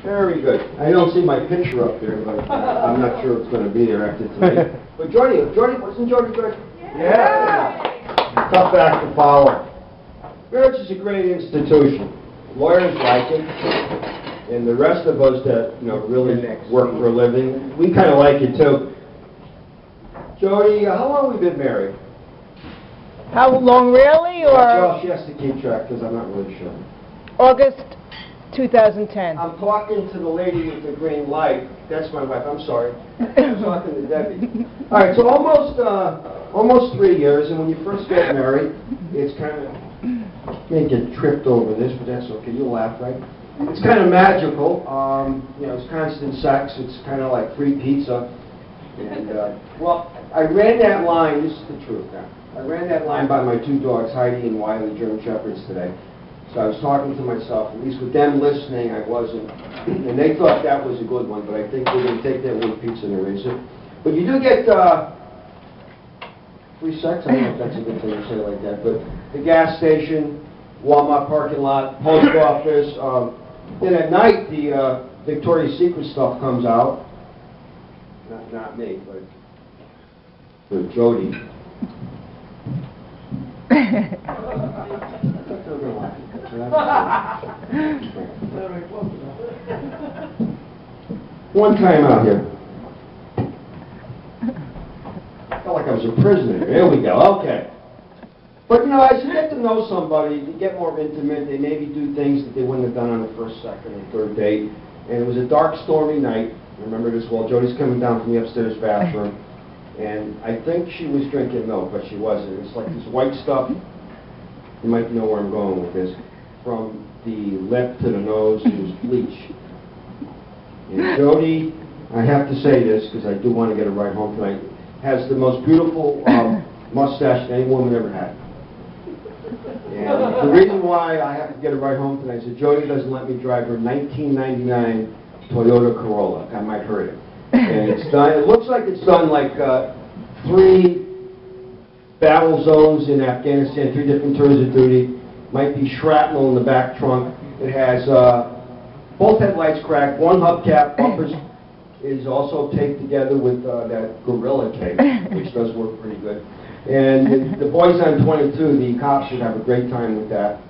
Very good. I don't see my picture up there, but I'm not sure it's going to be there after tonight. But Jordy, wasn't Jordy good? Yeah. Tough act to follow. Marriage is a great institution. Lawyers like it, and the rest of us that really work for a living, we kind of like it too. Jody, how long have we been married? How long, really, or? Well, she has to keep track because I'm not really sure. August 2010. I'm talking to the lady with the green light. That's my wife. I'm sorry. I'm talking to Debbie. All right, so almost 3 years, and when you first get married, it's kind of, you may get tripped over this, but that's okay. You'll laugh, right? It's kind of magical. It's constant sex. It's kind of like free pizza. And, well, I ran that line. This is the truth now. I ran that line by my two dogs, Heidi and Wiley, German Shepherds, today. So I was talking to myself, at least with them listening, I wasn't. And they thought that was a good one, but I think we're going to take that one pizza and erase it. But you do get free sex. I don't know if that's a good thing to say like that. But the gas station, Walmart parking lot, post office. Then at night, the Victoria's Secret stuff comes out. Not me, but for Jody. One time out here. I felt like I was a prisoner. There we go. Okay. But as you get to know somebody, you get more intimate. They maybe do things that they wouldn't have done on the first, second, and third date. And it was a dark, stormy night. I remember this well. Jody's coming down from the upstairs bathroom. And I think she was drinking milk, but she wasn't. It's like this white stuff. You might know where I'm going with this. From the lip to the nose, it was bleach. And Jody, I have to say this because I do want to get a ride home tonight, has the most beautiful mustache any woman ever had. And the reason why I have to get a ride home tonight is that Jody doesn't let me drive her 1999 Toyota Corolla. I might hurt it. And it's done. It looks like it's done like 3 battle zones in Afghanistan, 3 different tours of duty. Might be shrapnel in the back trunk. It has both headlights cracked, 1 hubcap. Bumpers is also taped together with that Gorilla tape, which does work pretty good. And the boys on 22, the cops should have a great time with that.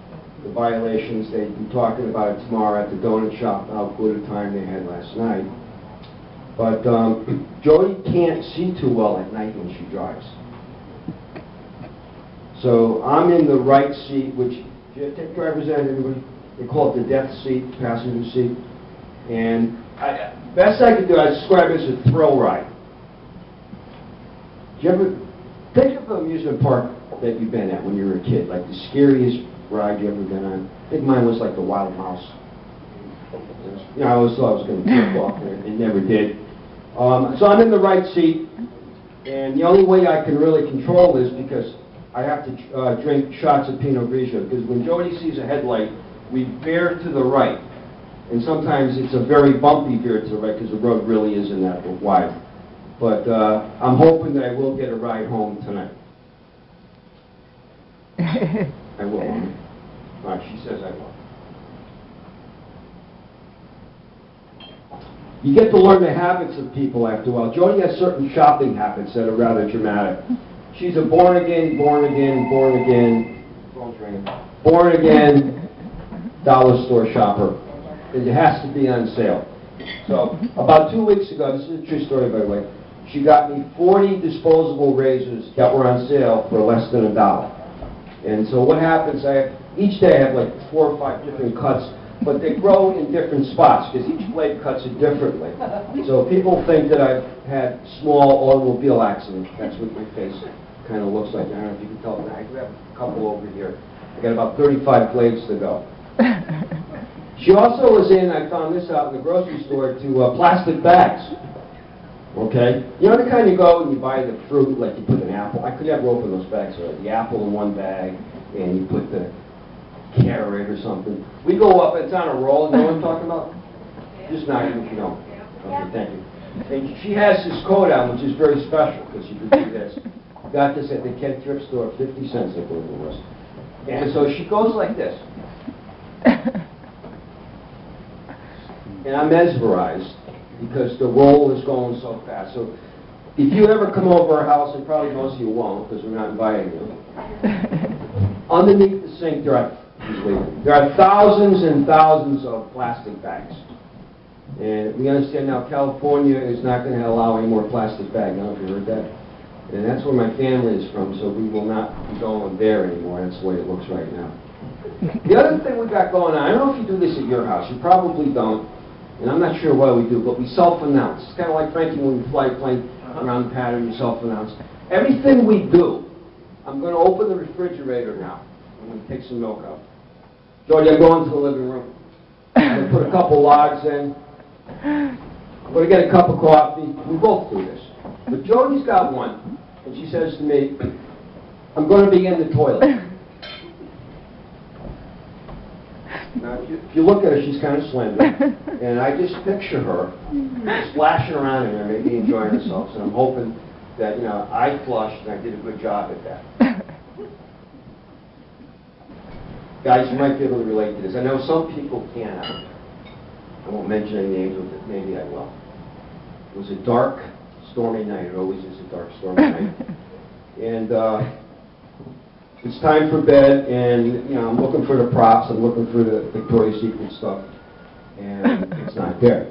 The violations, they'd be talking about it tomorrow at the donut shop, how good a time they had last night. But Jody can't see too well at night when she drives. So I'm in the right seat, which, if you take driver's ed, everybody, they call it the death seat, passenger seat. And best I could do, I describe it as a thrill ride. Do you ever think of an amusement park that you've been at when you were a kid, like the scariest ride you ever been on? I think mine was like the Wild Mouse. I always thought I was going to trip off there. It never did. So I'm in the right seat, and the only way I can really control this because I have to drink shots of Pinot Grigio, because when Jody sees a headlight, we veer to the right. And sometimes it's a very bumpy veer to the right because the road really isn't that wide. But I'm hoping that I will get a ride home tonight. I will. All right, she says I will. You get to learn the habits of people after a while. Jody has certain shopping habits that are rather dramatic. She's a born again dollar store shopper. It has to be on sale. So about 2 weeks ago, this is a true story by the way, she got me 40 disposable razors that were on sale for less than $1. And so what happens, each day I have like 4 or 5 different cuts, but they grow in different spots because each blade cuts it differently. So people think that I've had small automobile accidents. That's what my face kind of looks like. I don't know if you can tell, I have a couple over here. I got about 35 blades to go. She also was in, I found this out in the grocery store, to plastic bags. Okay? You know the kind you go and you buy the fruit, like you put an apple. I could never open those bags. So the apple in one bag, and you put the carrot or something. We go up, it's on a roll, you know what I'm talking about? Just not even if you don't. Okay, thank you. And she has this coat on, which is very special, because you can do this. Got this at the Kent thrift store, 50 cents I believe it was. And so she goes like this. and I'm mesmerized because the roll is going so fast. So if you ever come over our house, and probably most of you won't because we're not inviting you, underneath the sink there are thousands and thousands of plastic bags. And we understand now California is not going to allow any more plastic bags. I don't know if you heard that. And that's where my family is from, so we will not be going there anymore. That's the way it looks right now. The other thing we got going on, I don't know if you do this at your house. You probably don't. And I'm not sure why we do, but we self-announce. It's kind of like, Frankie, when we fly a plane around the pattern, you self-announce. Everything we do, I'm going to open the refrigerator now. I'm going to take some milk out. George, I'm going to the living room. I'm going to put a couple logs in. I'm going to get a cup of coffee. We both do this. But Jodi's got one, and she says to me, I'm going to be in the toilet. Now, if you look at her, she's kind of slender, and I just picture her splashing around in there, maybe enjoying herself, and I'm hoping that, you know, I flushed and I did a good job at that. Guys, you might be able to relate to this. I know some people can't. I won't mention any names, but maybe I will. It was a dark, stormy night. It always is a dark, stormy night. And it's time for bed, and, you know, I'm looking for the props. I'm looking for the Victoria's Secret stuff, and it's not there.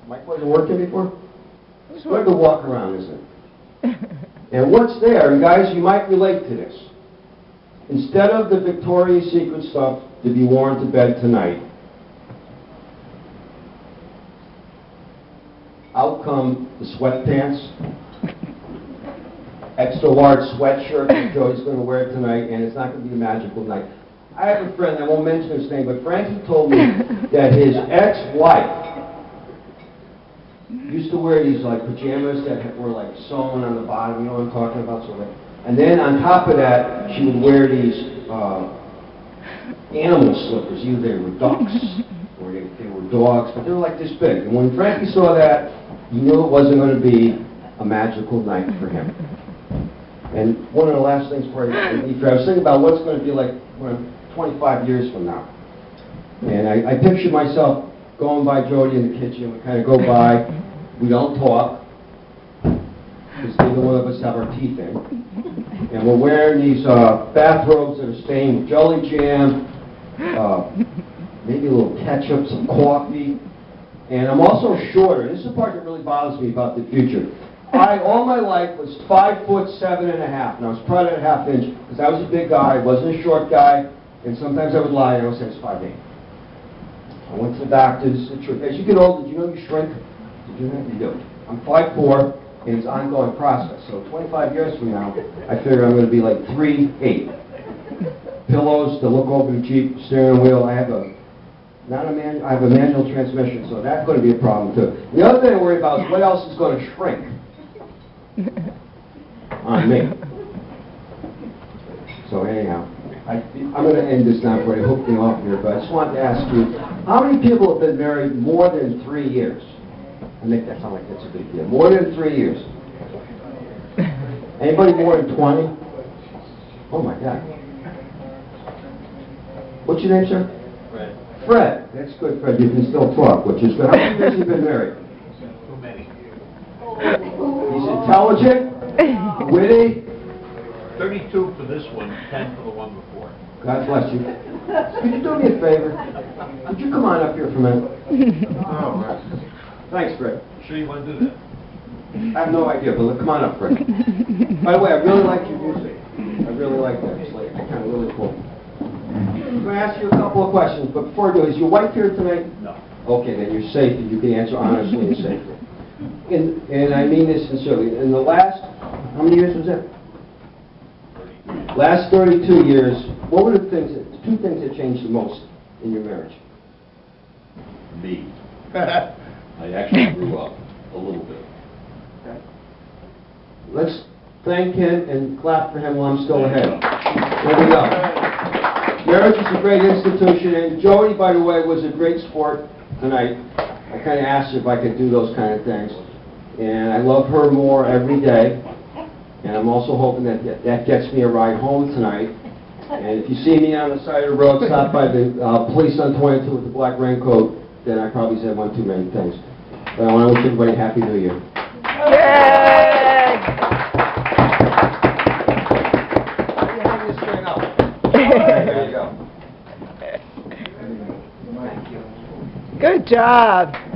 Mike wasn't working before? It's good to walk around, isn't it? And what's there, and guys, you might relate to this. Instead of the Victoria's Secret stuff to be worn to bed tonight, out come the sweatpants, extra large sweatshirt that Joey's going to wear tonight, and it's not going to be a magical night. I have a friend, I won't mention his name, but Frankie told me that his ex-wife used to wear these like pajamas that were like sewn on the bottom, you know what I'm talking about? So like, and then on top of that, she would wear these animal slippers. Either they were ducks or they were dogs, but they were like this big. And when Frankie saw that, he knew it wasn't going to be a magical night for him. And one of the last things before I was thinking about what's going to be like 25 years from now. And I pictured myself going by Jodi in the kitchen. We kind of go by. We don't talk, because neither one of us have our teeth in. And we're wearing these bathrobes that are stained with jelly jam, maybe a little ketchup, some coffee. And I'm also shorter. This is the part that really bothers me about the future. I, all my life, was 5'7.5", and I was proud of that half inch, because I was a big guy, I wasn't a short guy, and sometimes I would lie, and I would say I was 5'8". I went to the doctor, this is the truth. As you get older, did you know you shrink? Did you know you do? I'm 5'4", and it's an ongoing process. So 25 years from now, I figure I'm going to be like 3'8". Pillows to look over the Jeep steering wheel. I have a manual transmission, so that's going to be a problem too. The other thing I worry about is what else is going to shrink on me. So anyhow, I'm going to end this now before I hook me off here, but I just wanted to ask you, how many people have been married more than 3 years? I make that sound like that's a big deal. More than 3 years. Anybody more than 20? Oh my God. What's your name, sir? Fred. Fred. That's good, Fred. You can still talk, which is good. How many years have you been married? Too many. He's intelligent, witty. 32 for this one, 10 for the one before. God bless you. Could you do me a favor? Could you come on up here for a minute? Oh, right. Thanks, Fred. Sure you want to do that? I have no idea, but come on up, Fred. By the way, I really like your music. I really like that. It's like kind of really cool. I'm going to ask you a couple of questions, but before I do, is your wife here tonight? No. Okay, then you're safe, and you can answer honestly and safely. And I mean this sincerely. In the last, how many years was that? 32. Last 32 years, what were the two things that changed the most in your marriage? Me. I actually grew up a little bit. Okay. Let's thank him and clap for him while I'm still ahead. There we go. Marriage is a great institution, and Jodi, by the way, was a great sport tonight. I kind of asked her if I could do those kind of things, and I love her more every day, and I'm also hoping that that gets me a ride home tonight. And if you see me on the side of the road, stop by the police on 22 with the black raincoat, then I probably said one too many things. But I want to wish everybody a Happy New Year. Yay! You hang this thing up. There you go. Good job.